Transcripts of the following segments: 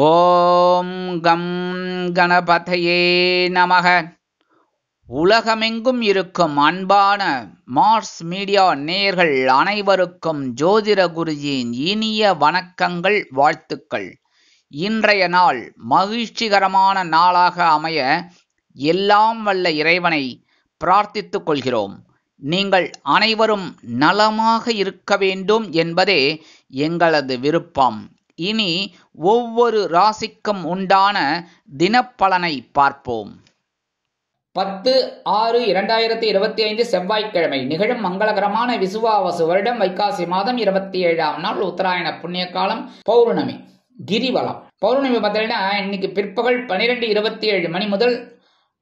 ஓம் come கணபதையே நமக. உலகமெங்கும் இருக்கும் அன்பான மார்ஸ் மீடியா நேயர்கள் அனைவருக்கும் ஜோதிட குருஜியின் இனிய வணக்கங்கள், வாழ்த்துக்கள். இன்றைய நாள் மகிழ்ச்சிகரமான நாளாக அமைய எல்லாம் வல்ல இறைவனை பிரார்த்தித்துக் கொள்கிறோம். நீங்கள் அனைவரும் நலமாக இருக்க வேண்டும் என்பதே எங்களது விருப்பம். இனி ஒவ்வொரு ராசிக்கும் உண்டான தினப்பலனை பார்ப்போம். 10/6/2025 செவ்வாய்க்கிழமை நிகழும் மங்களகரமான விசுவாவசு வருடம் வைகாசி மாதம் 27ஆம் நாள் உத்தராயண புண்ணிய காலம், பௌர்ணமி, கிரிவலம். பௌர்ணமி பார்த்தீங்கன்னா இன்னைக்கு பிற்பகல் 12:27 மணி முதல்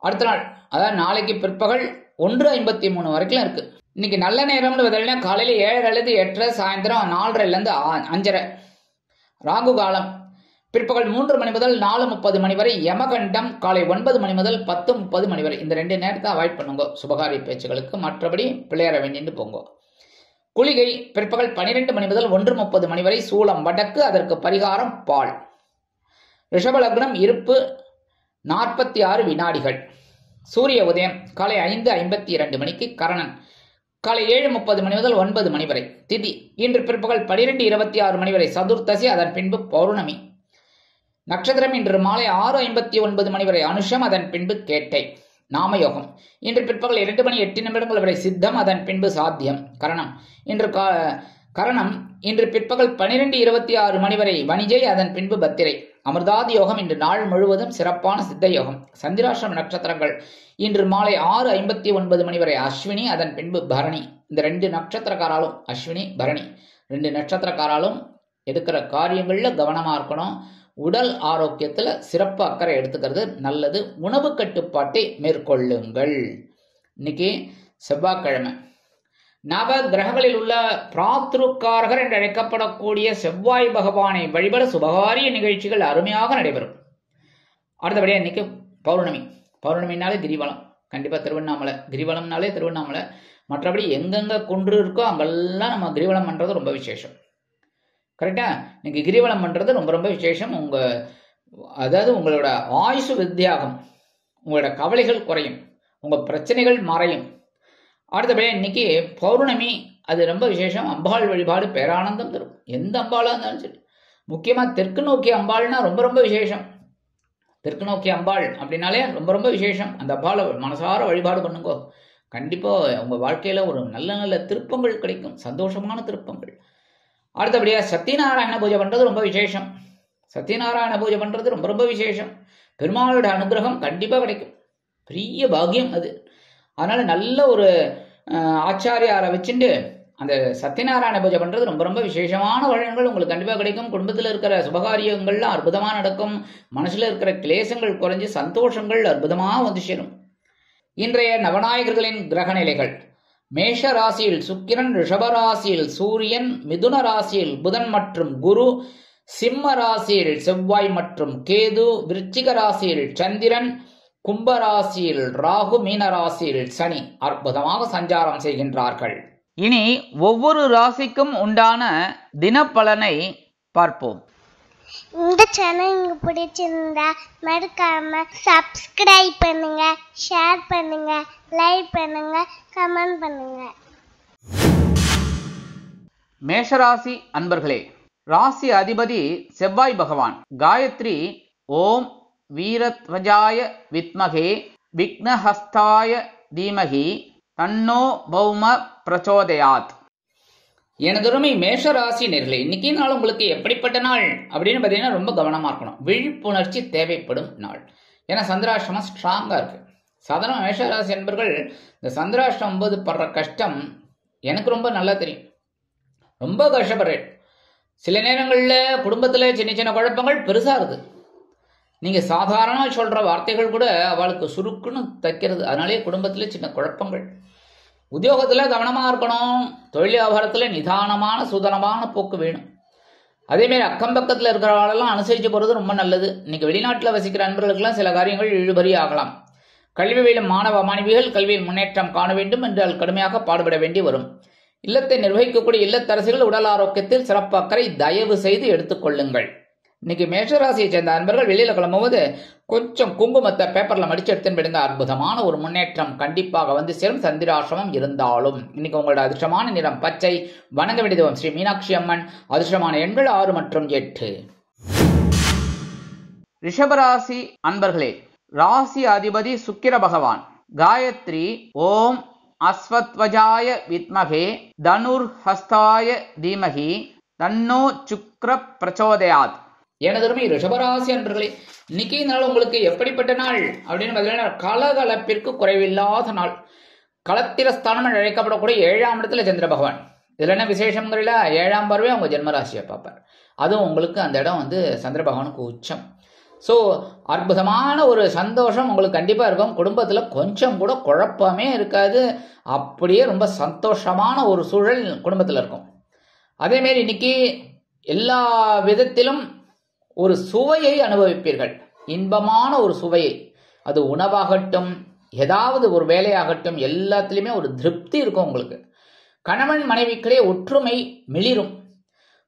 அடுத்த நாள், அதாவது நாளைக்கு பிற்பகல் 1:53 வரைக்கும் இருக்கு. இன்னைக்கு நல்ல நேரம்னு பார்த்தீங்கன்னா காலையில 7:30 8:30, சாயந்தரம் 4:30 5:30. ராகு காலம் பிற்பகல் 3 மணி முதல் 4:30 மணி வரை. யமகண்டம் காலை 9 மணி முதல் 10:30 மணி வரை. இந்த 2 நேரத்தை அவாய்ட் பண்ணுங்க சுபகாரிய பேச்சுகளுக்கு. மற்றபடி பிள்ளையார வேண்டிட்டு போங்க. குளிகை பிற்பகல் 12 மணி முதல் 1:30 மணி வரை. சூலம் வடக்கு, அதற்கு பரிகாரம் பால். ரிஷப லக்னம் இருப்பு 46 வினாடிகள். சூரிய உதயம் காலை 5:52 மணிக்கு. கரணன் காலை 7:30 மணி முதல் 9 மணி வரை. திதி இன்று பிற்பகல் 12:26 மணி வரை சதுர்த்தசி, அதன் பின்பு பௌர்ணமி. நட்சத்திரம் இன்று மாலை 6:59 மணி வரை அனுஷம், அதன் பின்பு கேட்டை. நாமயோகம் இன்று பிற்பகல் 2:08 வரை சித்தம், அதன் பின்பு சாத்தியம். கரணம் இன்று பிற்பகல் 12:26 மணி வரை வணிஜை, அதன் பின்பு பத்திரை. அமிர்தாதி யோகம் இன்று நாள் முழுவதும் சிறப்பான சித்த யோகம். சந்திராஷ்டிரம நட்சத்திரங்கள் இன்று மாலை 6:59 மணி வரை அஸ்வினி, அதன் பின்பு பரணி. இந்த 2 நட்சத்திரக்காராலும், அஸ்வினி பரணி 2 நட்சத்திரக்காராலும் எடுக்கிற காரியங்கள்ல கவனமா இருக்கணும். உடல் ஆரோக்கியத்துல சிறப்பு அக்கறை எடுத்துக்கிறது நல்லது. உணவு கட்டுப்பாட்டை மேற்கொள்ளுங்கள். இன்னைக்கு செவ்வாய்க்கிழமை. நவ கிரகங்களில் உள்ள பிராத்ருக்காரகர் என்று அழைக்கப்படக்கூடிய செவ்வாய் பகவானை வழிபட சுபகாரிய நிகழ்ச்சிகள் அருமையாக நடைபெறும். அடுத்தபடியா இன்னைக்கு பௌர்ணமி. பௌர்ணமினாலே கிரிவலம், கண்டிப்பா திருவண்ணாமலை. கிரிவலம்னாலே திருவண்ணாமலை. மற்றபடி எங்கெங்க குன்று இருக்கோ அங்கெல்லாம் நம்ம கிரிவலம் பண்றது ரொம்ப விசேஷம். கரெக்டா? இன்னைக்கு கிரிவலம் பண்றது ரொம்ப ரொம்ப விசேஷம். அதாவது உங்களோட ஆயுசு வித்தியாகம், உங்களோட கவலைகள் குறையும், உங்க பிரச்சனைகள் மறையும். அடுத்தபடியா இன்னைக்கு பௌர்ணமி, அது ரொம்ப விசேஷம். அம்பாள் வழிபாடு பேரானந்தம் தரும். எந்த அம்பாளா இருந்தாலும் சரி. முக்கியமா தெற்கு நோக்கி அம்பாள்னா ரொம்ப ரொம்ப விசேஷம். தெற்கு நோக்கி அம்பாள் அப்படின்னாலே ரொம்ப ரொம்ப விசேஷம். அந்த அம்பாளை மனசார வழிபாடு பண்ணுங்க. கண்டிப்பா உங்க வாழ்க்கையில ஒரு நல்ல நல்ல திருப்பங்கள் கிடைக்கும், சந்தோஷமான திருப்பங்கள். அடுத்தபடியா சத்யநாராயண பூஜை பண்றது ரொம்ப விசேஷம். சத்யநாராயண பூஜை பண்றது ரொம்ப ரொம்ப விசேஷம். பெருமாளோட அனுகிரகம் கண்டிப்பா கிடைக்கும். பெரிய பாக்கியம் அது. அதனால நல்ல ஒரு ஆச்சாரியாரை வச்சுட்டு அந்த சத்யநாராயண பூஜை பண்றது ரொம்ப ரொம்ப விசேஷமான வழங்கங்கள் உங்களுக்கு கண்டிப்பா கிடைக்கும். குடும்பத்தில் இருக்கிற சுபகாரியங்கள்லாம் அற்புதமா நடக்கும். மனசுல இருக்கிற கிளேசங்கள் குறைஞ்சு சந்தோஷங்கள் அற்புதமா வந்து சேரும். இன்றைய நவநாயகர்களின் கிரக நிலைகள். மேஷ ராசியில் சுக்கிரன், ரிஷபராசியில் சூரியன், மிதுன ராசியில் புதன் மற்றும் குரு, சிம்ம ராசியில் செவ்வாய் மற்றும் கேது, விருச்சிக ராசியில் சந்திரன், கும்பராசியில் ராகு, மீன ராசியில் சனி அற்புதமாக சஞ்சாரம் செய்கின்றார்கள். இனி ஒவ்வொரு ராசிக்கும் உண்டான தினப்பலனை பார்ப்போம். இந்த சேனல் உங்களுக்கு பிடிச்சிருந்தா மறக்காம சப்ஸ்கிரைப் பண்ணுங்க, ஷேர் பண்ணுங்க, லைக் பண்ணுங்க, கமெண்ட் பண்ணுங்க. மேஷராசி அன்பர்களே, ராசி அதிபதி செவ்வாய் பகவான். காயத்ரி ஓம் வீரத்வஜாய வித்மகே விக்னஹஸ்தாய தீமகி தன்னோ பௌம பிரச்சோதயாத். எனதுரிமை மேஷராசி நேர்களே, இன்னைக்கு நாள் உங்களுக்கு எப்படிப்பட்ட நாள் அப்படின்னு பார்த்தீங்கன்னா ரொம்ப கவனமா இருக்கணும். விழிப்புணர்ச்சி தேவைப்படும் நாள். ஏன்னா சந்திராஷ்டிரமம் ஸ்ட்ராங்கா இருக்கு. சாதாரண மேஷராசி என்பர்கள் இந்த சந்திராஷ்டிரமம் போது படுற கஷ்டம் எனக்கு ரொம்ப நல்லா தெரியும். ரொம்ப கஷ்டப்படுறேன். சில நேரங்களில் குடும்பத்தில் சின்ன சின்ன குழப்பங்கள் பெருசா இருக்கு. நீங்க சாதாரண சொல்ற வார்த்தைகள் கூட அவளுக்கு சுருக்குன்னு தைக்கிறது. அதனாலே குடும்பத்துல சின்ன குழப்பங்கள். உத்தியோகத்துல கவனமா இருக்கணும். தொழில் வியாபாரத்துல நிதானமான சுதனமான போக்கு வேணும். அதேமாரி அக்கம் பக்கத்துல இருக்கிறவங்களெல்லாம் அனுசரிச்சு போறது ரொம்ப நல்லது. இன்னைக்கு வெளிநாட்டுல வசிக்கிற நண்பர்களுக்கெல்லாம் சில காரியங்கள் இழுபறி ஆகலாம். கல்வி பயிலும் மாணவ மாணவிகள் கல்வியில் முன்னேற்றம் காண வேண்டும் என்று கடுமையாக பாடுபட வேண்டி வரும். இல்லத்தை நிர்வகிக்கக்கூடிய இல்லத்தரசிகள் உடல் ஆரோக்கியத்தில் சிறப்பு அக்கறை தயவு செய்து எடுத்துக்கொள்ளுங்கள். இன்னைக்கு மேஷராசியை சேர்ந்த அன்பர்கள் வெளியில கிளம்பும்போது கொஞ்சம் குங்குமத்தை பேப்பர்ல மடிச்சு எடுத்துன்னு போயிடுங்க. அற்புதமான ஒரு முன்னேற்றம் கண்டிப்பாக வந்து சேரும். சந்திராசிரமம் இருந்தாலும் இன்னைக்கு உங்களோட அதிர்ஷ்டமான நிறம் பச்சை. வணங்க வேண்டிய ஸ்ரீ மீனாட்சி அம்மன். அதிர்ஷ்டமான எண்கள் 6 மற்றும் 8. ரிஷபராசி அன்பர்களே, ராசி அதிபதி சுக்கிர பகவான். காயத்ரி ஓம் அஸ்வத்வஜாய வித்மகே தனுர் ஹஸ்தாய தீமகி தன்னோ சுக்ர பிரச்சோதயாத். எனதருமை ரிஷபராசி அன்பர்களே, இன்னைக்கு நாள் உங்களுக்கு எப்படிப்பட்ட நாள் அப்படின்னு பார்த்தீங்கன்னா கலகலப்பிற்கு குறைவில்லாத நாள். களத்திரஸ்தானம் அழைக்கப்படக்கூடிய 7ஆம் இடத்துல சந்திர பகவான். இதுல என்ன விசேஷங்கிறல 7ஆம் பார்வை அவங்க ஜென்மராசியை பார்ப்பார். அதுவும் உங்களுக்கு அந்த இடம் வந்து சந்திர பகவானுக்கு உச்சம். ஸோ அற்புதமான ஒரு சந்தோஷம் உங்களுக்கு கண்டிப்பாக இருக்கும். குடும்பத்தில் கொஞ்சம் கூட குழப்பமே இருக்காது. அப்படியே ரொம்ப சந்தோஷமான ஒரு சூழல் குடும்பத்தில் இருக்கும். அதேமாரி இன்னைக்கு எல்லா விதத்திலும் ஒரு சுவையை அனுபவிப்பீர்கள். இன்பமான ஒரு சுவையை, அது உணவாகட்டும் ஏதாவது ஒரு வேலையாகட்டும் எல்லாத்துலேயுமே ஒரு திருப்தி இருக்கும் உங்களுக்கு. கணவன் மனைவிக்கிடையே ஒற்றுமை மிளிரும்.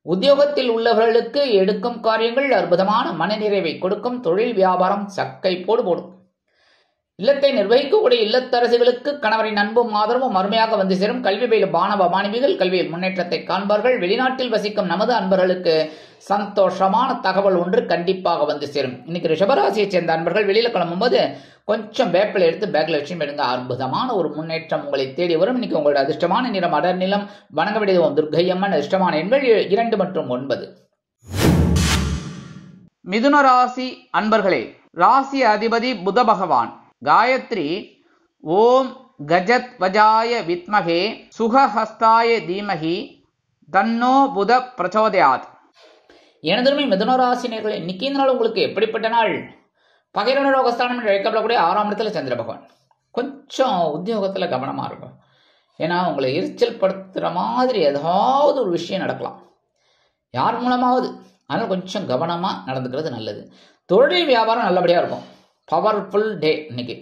உத்தியோகத்தில் உள்ளவர்களுக்கு எடுக்கும் காரியங்கள் அற்புதமான மனநிறைவை கொடுக்கும். தொழில் வியாபாரம் சக்கை போடும். இல்லத்தை நிர்வகிக்கக்கூடிய இல்லத்தரசுகளுக்கு கணவரின் அன்பும் ஆதரவும் அருமையாக வந்து சேரும். கல்வி பயிலும் மாணவ மாணவிகள் கல்வியில் முன்னேற்றத்தை காண்பார்கள். வெளிநாட்டில் வசிக்கும் நமது அன்பர்களுக்கு சந்தோஷமான தகவல் ஒன்று கண்டிப்பாக வந்து சேரும். இன்னைக்கு ரிஷபராசியை சேர்ந்த அன்பர்கள் வெளியில கிளம்பும்போது கொஞ்சம் வேப்பிலை எடுத்து பேக்ல வச்சு எடுங்க. அற்புதமான ஒரு முன்னேற்றம் உங்களை தேடி வரும். இன்னைக்கு உங்களோட அதிர்ஷ்டமான நிறம் அடர் நிலம். வணங்க வேண்டியது துர்க்கையம்மன். அதிர்ஷ்டமான எண்கள் 2 மற்றும் 9. மிதுன ராசி அன்பர்களே, ராசி அதிபதி புத பகவான். காயத்ரி ஓம் கஜத் வஜாய வித்மகே சுகஹஸ்தாய தீமகி தன்னோ புத பிரச்சோதயாத். எனதுமே மிதுனராசினியர்களே, இன்னைக்கு இந்த நாள் உங்களுக்கு எப்படிப்பட்ட நாள்? பகைரோகஸ்தானம் என்று அழைக்கப்படக்கூடிய 6ஆம் இடத்துல சந்திர பகவான். கொஞ்சம் உத்தியோகத்தில் கவனமாக இருக்கும். ஏன்னா உங்களை எரிச்சல் படுத்துகிற மாதிரி ஏதாவது ஒரு விஷயம் நடக்கலாம் யார் மூலமாவது. அதனால் கொஞ்சம் கவனமாக நடந்துக்கிறது நல்லது. தொழில் வியாபாரம் நல்லபடியாக இருக்கும். பவர்ஃபுல் டே இன்னைக்கு.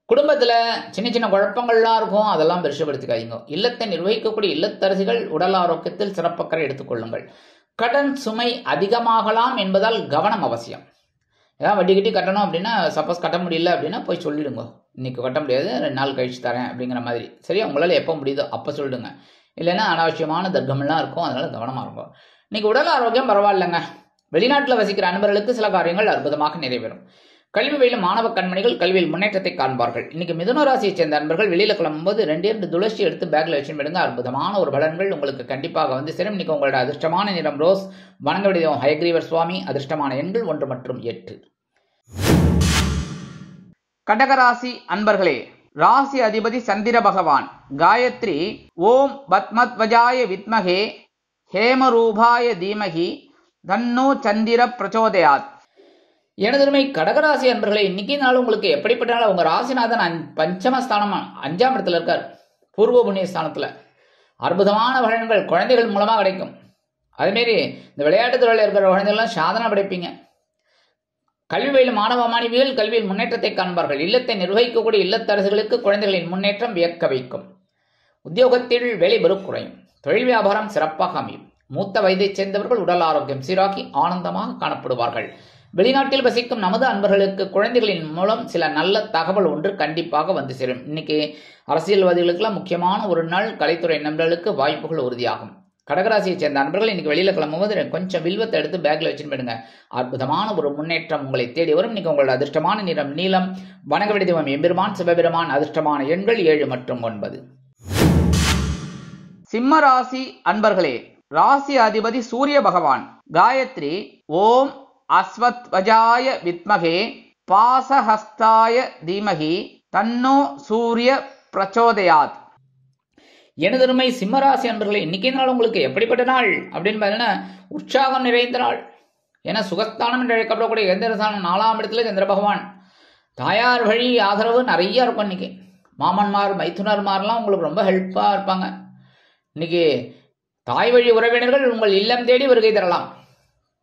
குடும்பத்தில் சின்ன சின்ன குழப்பங்கள்லாம் இருக்கும், அதெல்லாம் பெருசுபடுத்திக்காதீங்க. இல்லத்தை நிர்வகிக்கக்கூடிய இல்லத்தரசிகள் உடல் ஆரோக்கியத்தில் சிறப்பக்கறை எடுத்துக்கொள்ளுங்கள். கடன் சுமை அதிகமாகலாம் என்பதால் கவனம் அவசியம். ஏதாவது வட்டி கட்டி கட்டணும் அப்படின்னா, சப்போஸ் கட்ட முடியல அப்படின்னா போய் சொல்லிடுங்க. இன்னைக்கு கட்ட முடியாது, 2 நாள் கழிச்சு தரேன் அப்படிங்கிற மாதிரி. சரியா, உங்களால் எப்போ முடியுதோ அப்போ சொல்லிடுங்க. இல்லைன்னா அனாவசியமான தர்க்கமெல்லாம் இருக்கும், அதனால கவனமாக இருக்கும். இன்னைக்கு உடல் ஆரோக்கியம் பரவாயில்லைங்க. வெளிநாட்டில் வசிக்கிற அன்பர்களுக்கு சில காரியங்கள் அற்புதமாக நிறைவேறும். கல்வி பயிலும் மாணவ கண்மணிகள் கல்வியில் முன்னேற்றத்தை காண்பார்கள். இன்னைக்கு மிதுன ராசியை சேர்ந்த அன்பர்கள் வெளியில கிளம்பும்போது 2 துளசி எடுத்து பேக்ல வச்சு விடுங்க. அற்புதமான ஒரு பலன்கள் உங்களுக்கு கண்டிப்பாக வந்து சேரும். இன்னைக்கு உங்களோட அதிர்ஷ்டமான நிறம் ரோஸ். வணங்க வேண்டிய ஹயக்ரீவர் சுவாமி. அதிர்ஷ்டமான எண்கள் 1 மற்றும் 8. கடகராசி அன்பர்களே, ராசி அதிபதி சந்திர பகவான். காயத்ரி ஓம் பத்மத்வஜாய வித்மகே ஹேமரூபாய தீமகி தன்னோ சந்திர பிரச்சோதயாத். எனதுமை கடகராசி அன்பர்களே, இன்னைக்கு நாள் உங்களுக்கு எப்படிப்பட்ட நாள்? உங்க ராசிநாதன் பஞ்சமஸ்தானம் 5ஆம் இடத்துல இருக்கார், பூர்வ புண்ணிய ஸ்தானத்துல. அற்புதமான பலன்கள் குழந்தைகள் மூலமா கிடைக்கும். அதேமாரி இந்த விளையாட்டு துறையில் இருக்கிற குழந்தைகள்லாம் சாதனை படைப்பீங்க. கல்வி பயிலும் மாணவ மாணவிகள் கல்வியில் முன்னேற்றத்தை காண்பார்கள். இல்லத்தை நிர்வகிக்கக்கூடிய இல்லத்தரசுகளுக்கு குழந்தைகளின் முன்னேற்றம் வியக்க வைக்கும். உத்தியோகத்தில் வேலை பளு குறையும். தொழில் வியாபாரம் சிறப்பாக அமையும். மூத்த வயதைச் சேர்ந்தவர்கள் உடல் ஆரோக்கியம் சீராக்கி ஆனந்தமாக காணப்படுவார்கள். வெளிநாட்டில் வசிக்கும் நமது அன்பர்களுக்கு குழந்தைகளின் மூலம் சில நல்ல தகவல் ஒன்று கண்டிப்பாக வந்து சேரும். இன்னைக்கு அரசியல்வாதிகளுக்கெல்லாம் முக்கியமான ஒரு நாள். கலைத்துறை நண்பர்களுக்கு வாய்ப்புகள் உறுதியாகும். கடகராசியை சேர்ந்த அன்பர்கள் இன்னைக்கு வெளியில கிளம்பும்போது கொஞ்சம் வில்வத்தை எடுத்து பேக்ல வச்சுன்னு போயிடுங்க. அற்புதமான ஒரு முன்னேற்றம் உங்களை தேடி வரும். இன்னைக்கு உங்களோட அதிர்ஷ்டமான நிறம் நீலம். வணங்க வேண்டிய தெய்வம் எம்பெருமான் சிவபெருமான். அதிர்ஷ்டமான எண்கள் 7 மற்றும் 9. சிம்ம ராசி அன்பர்களே, ராசி அதிபதி சூரிய பகவான். காயத்ரி ஓம் அஸ்வத்வஜாய வித்மகே பாசஹஸ்தாய தீமகி தன்னோ சூரிய பிரச்சோதயாத். எனதருமை சிம்மராசி அன்பர்களே, இன்னைக்கு நாள் உங்களுக்கு எப்படிப்பட்ட நாள் அப்படின்னு பார்த்தீங்கன்னா உற்சாகம் நிறைந்த நாள். ஏன்னா சுகஸ்தானம் என்று அழைக்கப்படக்கூடிய எந்திரஸ்தானம் 4ஆம் இடத்துல சந்திர பகவான். தாயார் வழி ஆதரவு நிறைய இருக்கும். இன்னைக்கு மாமன்மார் மைத்துனர்மார்லாம் உங்களுக்கு ரொம்ப ஹெல்ப்பாக இருப்பாங்க. இன்னைக்கு தாய் வழி உறவினர்கள் உங்கள் இல்லம் தேடி வருகை தரலாம்.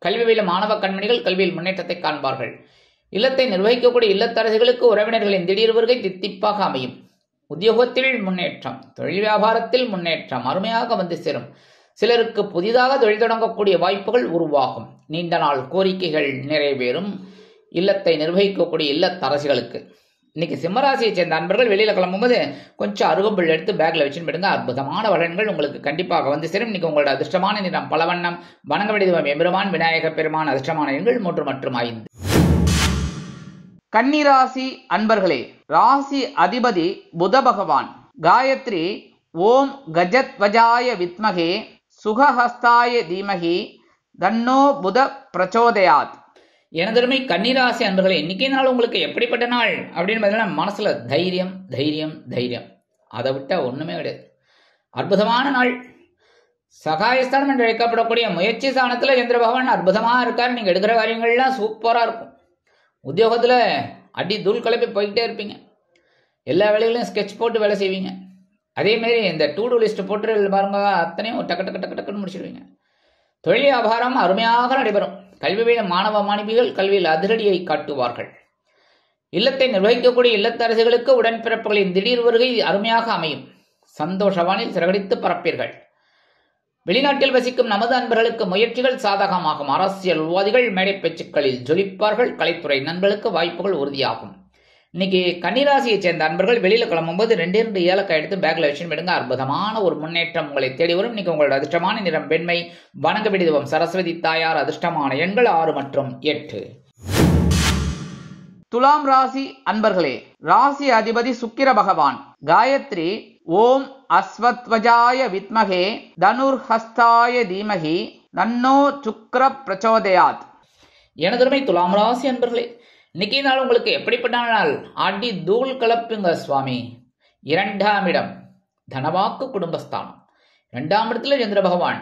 கல்வி பயிலும் மாணவ கண்மணிகள் கல்வியில் முன்னேற்றத்தை காண்பார்கள். இல்லத்தை நிர்வகிக்கக்கூடிய இல்லத்தரசிகளுக்கு உறவினர்களின் திடீர் வருகை தித்திப்பாக அமையும். உத்தியோகத்தில் முன்னேற்றம், தொழில் வியாபாரத்தில் முன்னேற்றம் அருமையாக வந்து சேரும். சிலருக்கு புதிதாக தொழில் தொடங்கக்கூடிய வாய்ப்புகள் உருவாகும். நீண்ட நாள் கோரிக்கைகள் நிறைவேறும். இல்லத்தை நிர்வகிக்கக்கூடிய இல்லத்தரசிகளுக்கு இன்னைக்கு சிம்மராசியை சேர்ந்த அன்பர்கள் வெளியில கிளம்பும்போது கொஞ்சம் அருகம்புல் எடுத்து பேக்ல வச்சுன்னு போயிடுங்க. அற்புதமான பலன்கள் உங்களுக்கு கண்டிப்பாக வந்து சேரும். இன்னைக்கு உங்களோட அதிர்ஷ்டமான நிறம் பலவண்ணம். வணங்க வேண்டியது எம்பெருமான் விநாயக பெருமான். அதிர்ஷ்டமான எண்கள் 3 மற்றும் 5. கன்னிராசி அன்பர்களே, ராசி அதிபதி புத பகவான். காயத்ரி ஓம் கஜத்வஜாய வித்மகே சுகஹஸ்தாய தீமகி தன்னோ புத பிரச்சோதயாத். எனதருமை கன்னிராசி அன்பர்களே, இன்னைக்கு நாள் உங்களுக்கு எப்படிப்பட்ட நாள் அப்படின்னு பார்த்தீங்கன்னா மனசுல தைரியம் தைரியம் தைரியம், அதை விட்டா ஒண்ணுமே கிடையாது. அற்புதமான நாள். சகாயஸ்தானம் என்று அழைக்கப்படக்கூடிய முயற்சி ஸ்தானத்துல சந்திர பகவான் அற்புதமா இருக்காரு. நீங்க எடுக்கிற காரியங்கள்லாம் சூப்பரா இருக்கும். உத்தியோகத்துல அடி தூள் கிளப்பி போய்கிட்டே இருப்பீங்க. எல்லா வேலைகளையும் ஸ்கெட்ச் போட்டு வேலை செய்வீங்க. அதே மாதிரி இந்த டூ டூ லிஸ்ட் போட்டு பாருங்க, அத்தனையும் டக்கு டக்கு டக்கு டக்குன்னு முடிச்சிடுவீங்க. தொழில் வியாபாரம் அருமையாக நடைபெறும். கல்வியில மாணவ மாணவிகள் கல்வியில் அதிரடியை காட்டுவார்கள். இல்லத்தை நிர்வகிக்கக்கூடிய இல்லத்தரசிகளுக்கு உடன்பிறப்புகளின் திடீர் வருகை அருமையாக அமையும். சந்தோஷவானில் சிறகடித்து பரப்பீர்கள். வெளிநாட்டில் வசிக்கும் நமது அன்பர்களுக்கு முயற்சிகள் சாதகமாகும். அரசியல்வாதிகள் மேடை பேச்சுக்களில் ஜொலிப்பார்கள். கலைத்துறை நண்பர்களுக்கு வாய்ப்புகள் உறுதியாகும். இன்னைக்கு கன்னிராசியை சேர்ந்த அன்பர்கள் வெளியில கிளம்பும்போது 2 ஏலக்காய் எடுத்து பேக்ல வச்சு விடுங்க. அற்புதமான ஒரு முன்னேற்றம் உங்களை தேடி வரும். இன்னைக்கு உங்களோட அதிர்ஷ்டமான நிறம் வெண்மை. வணங்க வேண்டியது சரஸ்வதி தாயார். அதிர்ஷ்டமான எண்கள் 6 மற்றும் 8. துலாம் ராசி அன்பர்களே, ராசி அதிபதி சுக்கிர பகவான். காயத்ரி ஓம் அஸ்வத்வஜாய வித்மகே தனுர்ஹஸ்தாய தீமகி தன்னோ சுக்ர பிரச்சோதயாத். எனதருமை துலாம் ராசி அன்பர்களே, இன்னைக்கு நாள் உங்களுக்கு எப்படிப்பட்ட நாள்? அடி தூள் கலப்புங்க சுவாமி. 2ஆம் இடம் தனவாக்கு குடும்பஸ்தானம். 2ஆம் இடத்துல சந்திர பகவான்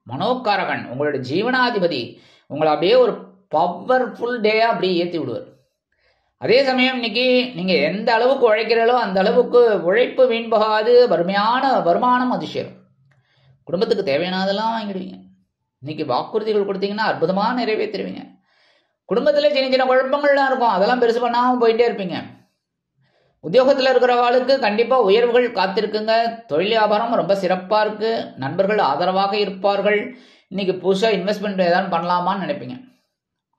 மனோகாரகன், உங்களோட ஜீவனாதிபதி. உங்களை அப்படியே ஒரு பவர்ஃபுல் டேயா அப்படியே ஏற்றி விடுவார். அதே சமயம் இன்னைக்கு நீங்க எந்த அளவுக்கு உழைக்கிறீங்களோ அந்த அளவுக்கு உழைப்பு வீண் போகாது. வறுமையான வருமானம் அது சேரும். குடும்பத்துக்கு தேவையானதெல்லாம் வாங்கிடுவீங்க. இன்னைக்கு வாக்குறுதிகள் கொடுத்தீங்கன்னா அற்புதமா நிறைவேற்றுவீங்க. குடும்பத்துல சின்ன சின்ன குழப்பங்கள்லாம் இருக்கும், அதெல்லாம் பெருசு பண்ணாம போயிட்டே இருப்பீங்க. உத்தியோகத்துல இருக்கிறவாளுக்கு கண்டிப்பா உயர்வுகள் காத்திருக்குங்க. தொழில் வியாபாரம் ரொம்ப சிறப்பா இருக்கு. நண்பர்கள் ஆதரவாக இருப்பார்கள். இன்னைக்கு புதுசா இன்வெஸ்ட்மெண்ட் ஏதாவது பண்ணலாமான்னு நினைப்பீங்க.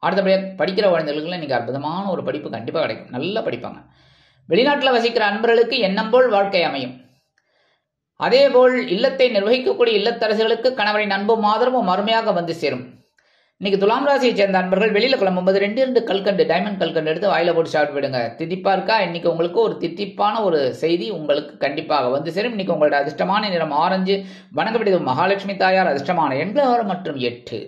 அடுத்தபடியாக படிக்கிற குழந்தைகளுக்குலாம் இன்னைக்கு அற்புதமான ஒரு படிப்பு கண்டிப்பா கிடைக்கும். நல்லா படிப்பாங்க. வெளிநாட்டுல வசிக்கிற அன்பர்களுக்கு எண்ணம் போல் வாழ்க்கை அமையும். அதே போல் இல்லத்தை நிர்வகிக்கக்கூடிய இல்லத்தரசிகளுக்கு கணவரின் அன்பும் ஆதரவும் அருமையாக வந்து சேரும். இன்னைக்கு துலாம் ராசியை சேர்ந்த அன்பர்கள் வெளியில கிளம்பும்போது 2 கல்கண்டு, டைமண்ட் கல்கண்டு எடுத்து வாயில போட்டு சாப்பிட்டு விடுங்க. தித்திப்பா இருக்கா? இன்னைக்கு உங்களுக்கு ஒரு தித்திப்பான ஒரு செய்தி உங்களுக்கு கண்டிப்பாக வந்து சேரும். இன்னைக்கு உங்களோட அதிர்ஷ்டமான நிறம் ஆரஞ்சு. வணங்க வேண்டியது மகாலட்சுமி தாயார். அதிர்ஷ்டமான எண்கள் 6 மற்றும் 8.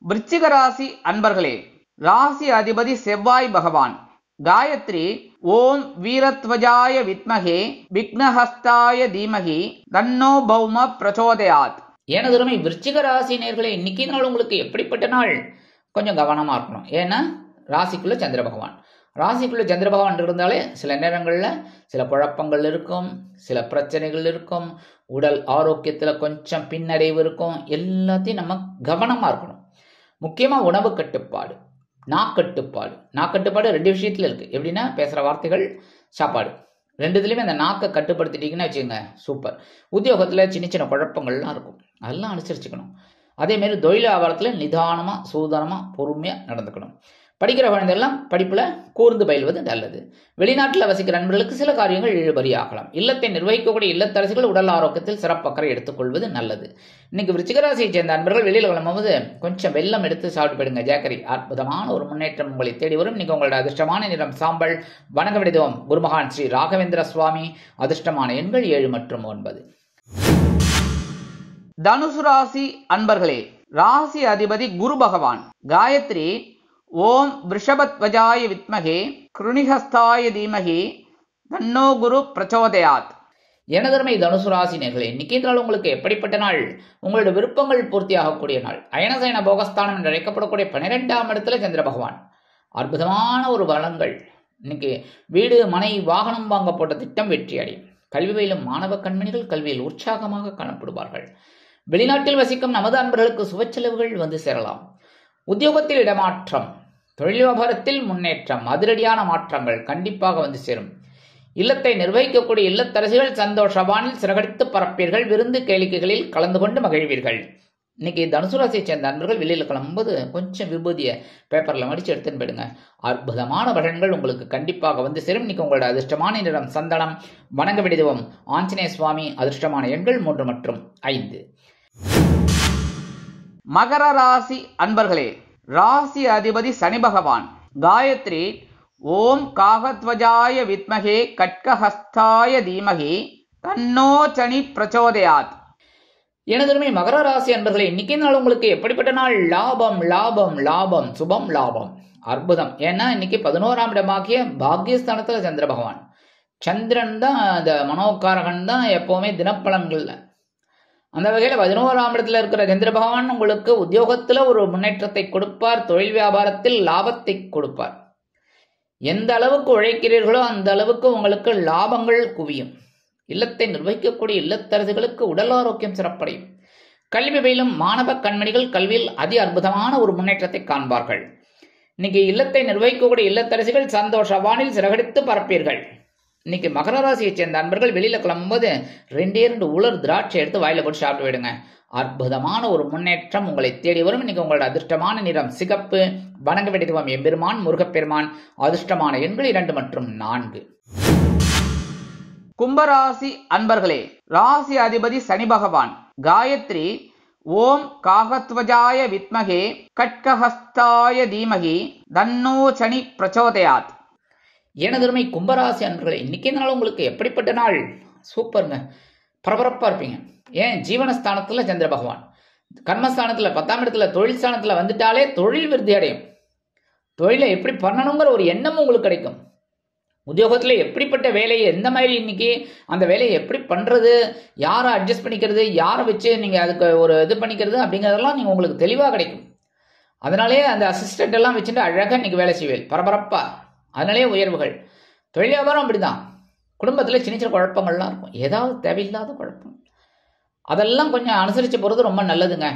விருச்சிக ராசி அன்பர்களே, ராசி அதிபதி செவ்வாய் பகவான். காயத்ரி ஓம் வீரத்வஜாய வித்மகே விக்னஹஸ்தாய தீமகி தன்னோ பௌம பிரச்சோதயாத். எனதருமை விருச்சிக ராசி நேயர்களே, இன்னைக்கு நாள் உங்களுக்கு எப்படிப்பட்ட நாள்? கொஞ்சம் கவனமா இருக்கணும். ஏன்னா ராசிக்குள்ள சந்திர பகவான். ராசிக்குள்ள சந்திர பகவான் இருந்தாலே சில நேரங்கள்ல சில குழப்பங்கள் இருக்கும், சில பிரச்சனைகள் இருக்கும், உடல் ஆரோக்கியத்துல கொஞ்சம் பின்னடைவு இருக்கும். எல்லாத்தையும் நம்ம கவனமா இருக்கணும். முக்கியமா உணவு கட்டுப்பாடு, நாக்கட்டுப்பாடு. நாக்கட்டுப்பாடு 2 விஷயத்துல இருக்கு. எப்படின்னா பேசுற வார்த்தைகள், சாப்பாடு, 2துலயுமே அந்த நாக்கை கட்டுப்படுத்திட்டீங்கன்னா வச்சுக்கோங்க, சூப்பர். உத்தியோகத்துல சின்ன சின்ன குழப்பங்கள்லாம் இருக்கும், அதெல்லாம் அனுசரிச்சுக்கணும். அதே மாதிரி தொழில் வியாபாரத்துல நிதானமா சூதானமா பொறுமையா நடந்துக்கணும். படிக்கிற குழந்தைகள்லாம் படிப்புல கூர்ந்து பயில்வது நல்லது. வெளிநாட்டில் வசிக்கிற நண்பர்களுக்கு சில காரியங்கள் இழுபறியாகலாம். இல்லத்தை நிர்வகிக்கக்கூடிய இல்லத்தரசிகள் உடல் ஆரோக்கியத்தில் சிறப்பக்கறை எடுத்துக்கொள்வது நல்லது. இன்னைக்கு விருச்சிகராசியை சேர்ந்த நண்பர்கள் வெளியில் கிளம்பும்போது கொஞ்சம் வெல்லம் எடுத்து சாப்பிட்டு போயிடுங்க. ஜாக்கரி. அற்புதமான ஒரு முன்னேற்றம் உங்களை தேடி வரும். இன்னைக்கு உங்களோட அதிர்ஷ்டமான நிறம் சாம்பல். வணங்க விடுவோம் குருமகான் ஸ்ரீ ராகவேந்திர சுவாமி. அதிர்ஷ்டமான எண்கள் 7 மற்றும் 9. தனுசு ராசி அன்பர்களே, ராசி அதிபதி குரு பகவான். காயத்ரி ஓம் விருஷபத்வஜாய வித்மகே கிருணிஹஸ்தாய தீமகி தன்னோ குரு பிரச்சோதயாத். எனதருமை தனுசு ராசி நேயர்களே, இன்னைக்கு நாள் உங்களுக்கு எப்படிப்பட்ட நாள்? உங்களோட விருப்பங்கள் பூர்த்தியாகக்கூடிய நாள். அயனசயன போகஸ்தானம் என்று அழைக்கப்படக்கூடிய 12ஆம் இடத்துல சந்திர பகவான். அற்புதமான ஒரு வளங்கள். இன்னைக்கு வீடு மனை வாகனம் வாங்க போட்ட திட்டம் வெற்றி அடையும். கல்வி பயிலும் மாணவ கண்மணிகள் கல்வியில் உற்சாகமாக காணப்படுவார்கள். வெளிநாட்டில் வசிக்கும் நமது அன்பர்களுக்கு சுப செலவுகள் வந்து சேரலாம். உத்தியோகத்தில் இடமாற்றம், தொழில் வியாபாரத்தில் முன்னேற்றம், அதிரடியான மாற்றங்கள் கண்டிப்பாக வந்து சேரும். இல்லத்தை நிர்வகிக்கக்கூடிய இல்லத்தரசிகள் சந்தோஷவானில் சிறகடித்து பரப்பீர்கள். விருந்து கேளிக்கைகளில் கலந்து கொண்டு மகிழ்வீர்கள். இன்னைக்கு தனுசு ராசியை சேர்ந்த நண்பர்கள் வெளியில் கிளம்பும்போது கொஞ்சம் விபூதியை பேப்பரில் மடித்து எடுத்துன்னு போயிடுங்க. அற்புதமான பலன்கள் உங்களுக்கு கண்டிப்பாக வந்து சேரும். இன்னைக்கு உங்களோட அதிர்ஷ்டமான நிறம் சந்தனம். வணங்க விடுவோம் ஆஞ்சநேய சுவாமி. அதிர்ஷ்டமான எண்கள் 3 மற்றும் 5. மகர ராசி அன்பர்களே, ராசி அதிபதி சனி பகவான். காயத்ரி ஓம் காகத்வஜாய வித்மகே கட்கஹஸ்தாய தீமகி தன்னோ சனி பிரச்சோதயாத். எனதுமே மகர ராசி அன்பர்களே, இன்னைக்கு நாள் உங்களுக்கு எப்படிப்பட்ட நாள்? லாபம் லாபம் லாபம், சுபம் லாபம், அற்புதம். ஏன்னா இன்னைக்கு 11ஆம் இடமாகிய பாக்யஸ்தானத்துல சந்திர பகவான். சந்திரன் தான் அந்த மனோகாரகன் தான் எப்பவுமே தினப்பலன்கள்ல. அந்த வகையில 11ஆம் இடத்துல இருக்கிற சந்திர பகவான் உங்களுக்கு உத்தியோகத்துல ஒரு முன்னேற்றத்தை கொடுப்பார். தொழில் வியாபாரத்தில் லாபத்தை கொடுப்பார். எந்த அளவுக்கு உழைக்கிறீர்களோ அந்த அளவுக்கு உங்களுக்கு லாபங்கள் குவியும். இல்லத்தை நிர்வகிக்கக்கூடிய இல்லத்தரசிகளுக்கு உடல் ஆரோக்கியம் சிறப்படையும். கல்வி பயிலும் மாணவ கண்மணிகள் கல்வியில் அதி அற்புதமான ஒரு முன்னேற்றத்தை காண்பார்கள். இன்னைக்கு இல்லத்தை நிர்வகிக்கக்கூடிய இல்லத்தரசிகள் சந்தோஷவானில் சிறகடித்து பரப்பீர்கள். இன்னைக்கு மகர ராசியை சேர்ந்த அன்பர்கள் வெளியில கிளம்பும்போது 2 உலர் திராட்சை எடுத்து வாயில போட்டு சாப்பிட்டு விடுங்க. அற்புதமான ஒரு முன்னேற்றம் உங்களை தேடி வரும். இன்னைக்கு உங்களோட அதிர்ஷ்டமான நிறம் சிகப்பு. வணங்க வேண்டியதுவம் எம்பெருமான் முருகப்பெருமான். அதிர்ஷ்டமான எண்கள் 2 மற்றும் 4. கும்பராசி அன்பர்களே, ராசி அதிபதி சனி பகவான். காயத்ரி ஓம் காகத்வஜாய வித்மகே கட்கஹஸ்தாய தீமகி தன்னோ சனி பிரச்சோதயாத். எனதருமை கும்பராசி அன்பர்களே, இன்னைக்கு நாள் உங்களுக்கு எப்படிப்பட்ட நாள்? சூப்பருங்க, பரபரப்பா இருப்பீங்க. ஏன் ஜீவனஸ்தானத்துல சந்திர பகவான், கர்மஸ்தானத்துல 10ஆம் இடத்துல தொழில் ஸ்தானத்துல வந்துட்டாலே தொழில் விருத்தி அடையும். தொழிலை எப்படி பண்ணணுங்கிற ஒரு எண்ணமும் உங்களுக்கு கிடைக்கும். உத்தியோகத்தில் எப்படிப்பட்ட வேலையை எந்த மாதிரி இன்னைக்கு அந்த வேலையை எப்படி பண்ணுறது, யாரை அட்ஜஸ்ட் பண்ணிக்கிறது, யாரை வச்சு நீங்கள் அதுக்கு ஒரு இது பண்ணிக்கிறது அப்படிங்கிறதெல்லாம் நீங்கள் உங்களுக்கு தெளிவாக கிடைக்கும். அதனாலே அந்த அசிஸ்டண்ட் எல்லாம் வச்சுட்டு அழகாக இன்னைக்கு வேலை செய்வேன் பரபரப்பாக. அதனாலே உயர்வுகள். தொழில் வியாபாரம் அப்படிதான். குடும்பத்தில் சின்ன சின்ன குழப்பங்கள்லாம் இருக்கும், ஏதாவது தேவையில்லாத குழப்பம். அதெல்லாம் கொஞ்சம் அனுசரித்து போகிறது ரொம்ப நல்லதுங்க.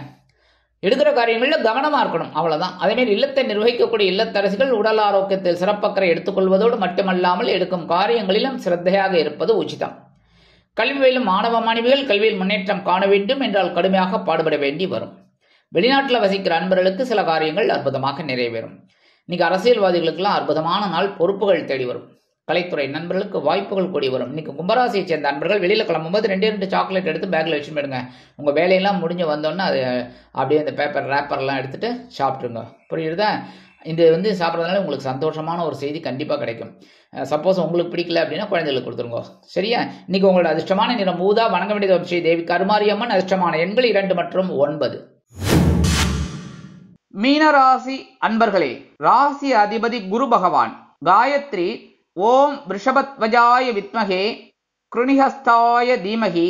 எடுக்கிற காரியங்களில் கவனமாக இருக்கணும், அவ்வளோதான். அதேமாரி இல்லத்தை நிர்வகிக்கக்கூடிய இல்லத்தரசிகள் உடல் ஆரோக்கியத்தில் சிறப்பக்கறை எடுத்துக்கொள்வதோடு மட்டுமல்லாமல் எடுக்கும் காரியங்களிலும் சிரத்தையாக இருப்பது உச்சிதம். கல்வியிலும் மாணவ மாணவிகள் கல்வியில் முன்னேற்றம் காண வேண்டும் என்றால் கடுமையாக பாடுபட வேண்டி வரும். வெளிநாட்டில் வசிக்கிற அன்பர்களுக்கு சில காரியங்கள் அற்புதமாக நிறைவேறும். இன்னைக்கு அரசியல்வாதிகளுக்கெல்லாம் அற்புதமான நாள். பொறுப்புகள் தேடி வரும். கலைத்துறை நண்பர்களுக்கு வாய்ப்புகள் கூடி வரும். இன்னைக்கு கும்பராசியை சேர்ந்த நண்பர்கள் வெளியில் கிளம்பும்போது 2 சாக்லேட் எடுத்து பேக்கில் வச்சு போயிடுங்க. உங்கள் வேலையெல்லாம் முடிஞ்சு வந்தோன்னா அது அப்படியே அந்த பேப்பர் ரேப்பர்லாம் எடுத்துகிட்டு சாப்பிட்ருங்க. புரியுதா? இது சாப்பிட்றதுனால உங்களுக்கு சந்தோஷமான ஒரு செய்தி கண்டிப்பாக கிடைக்கும். சப்போஸ் உங்களுக்கு பிடிக்கல அப்படின்னா குழந்தைகளுக்கு கொடுத்துருங்க. சரியா? இன்னைக்கு உங்களோட அதிர்ஷ்டமான நிறம் ஊதா. வணங்க வேண்டியது ஸ்ரீ தேவி கருமாரியம்மன். அதிர்ஷ்டமான எண்கள் 2 மற்றும் 9. மீனராசி அன்பர்களே, ராசி அதிபதி குரு பகவான். காயத்ரி ஓம் ரிஷபத்வஜாய வித்மகே கிருணிஹஸ்தாய தீமகி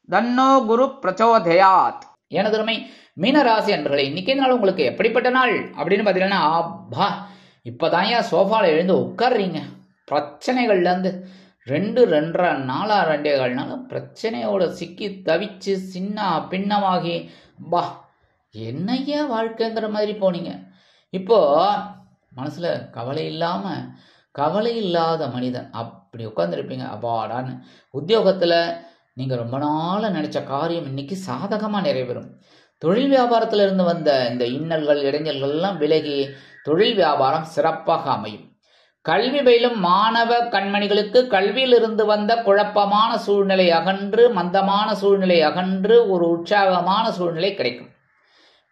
தன்னோ குரு பிரச்சோதயாத். எனதுமை மீனராசி அன்பர்களே, இன்னைக்கு நாள் உங்களுக்கு எப்படிப்பட்ட நாள் அப்படின்னு பார்த்தீங்கன்னா, ஆபா இப்போதான் சோஃபாவில் எழுந்து உட்கார்றீங்க. பிரச்சனைகள்லேருந்து 2-2.5 நாளா 2.25 நாள் பிரச்சனையோட சிக்கி தவிச்சு சின்ன பின்னமாகி பா என்னையா வாழ்க்கைங்கிற மாதிரி போனீங்க. இப்போ மனசுல கவலை இல்லாத மனிதன் அப்படி உட்காந்துருப்பீங்க. அப்பாடான்னு உத்தியோகத்துல நீங்க ரொம்ப நாள நினைச்ச காரியம் இன்னைக்கு சாதகமா நிறைவேறும். தொழில் வியாபாரத்துல இருந்து வந்த இந்த இன்னல்கள் இடைஞ்சல்கள் எல்லாம் விலகி தொழில் வியாபாரம் சிறப்பாக அமையும். கல்வி பயிலும் மாணவ கண்மணிகளுக்கு கல்வியில் இருந்து வந்த குழப்பமான சூழ்நிலை அகன்று, மந்தமான சூழ்நிலை அகன்று ஒரு உற்சாகமான சூழ்நிலை கிடைக்கும்.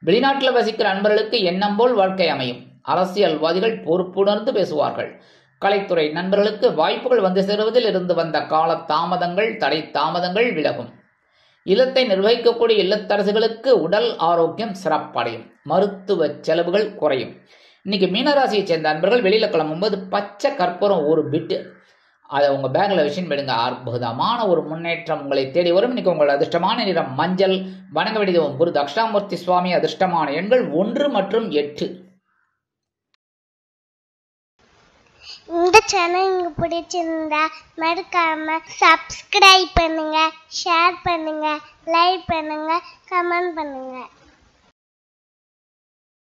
வெளிநாட்டில் வசிக்கிற அன்பர்களுக்கு எண்ணம் போல் வாழ்க்கை அமையும். அரசியல்வாதிகள் பொறுப்புணர்ந்து பேசுவார்கள். கலைத்துறை நண்பர்களுக்கு வாய்ப்புகள் வந்து சேருவதில் இருந்து வந்த கால தாமதங்கள், தடை தாமதங்கள் விலகும். இல்லத்தை நிர்வகிக்கக்கூடிய இல்லத்தரசுகளுக்கு உடல் ஆரோக்கியம் சிறப்படையும். மருத்துவ செலவுகள் குறையும். இன்னைக்கு மீனராசியை சேர்ந்த அன்பர்கள் வெளியில கிளம்பும்போது பச்சை கற்பூரம் 1 பிட்டு அதை உங்க பேக்ல வச்சுன்னு போயிடுங்க. அற்புதமான ஒரு முன்னேற்றம் உங்களை தேடி வரும். இன்னைக்கு உங்களோட அதிர்ஷ்டமான நிறம் மஞ்சள். வணங்க வேண்டியது குரு தக்ஷாமூர்த்தி சுவாமி. அதிர்ஷ்டமான எண்கள் 1 மற்றும் 8. இந்த சேனல் உங்களுக்கு பிடிச்சிருந்தா மறக்காம சப்ஸ்கிரைப் பண்ணுங்க, ஷேர் பண்ணுங்க, லைக் பண்ணுங்க, கமெண்ட் பண்ணுங்க.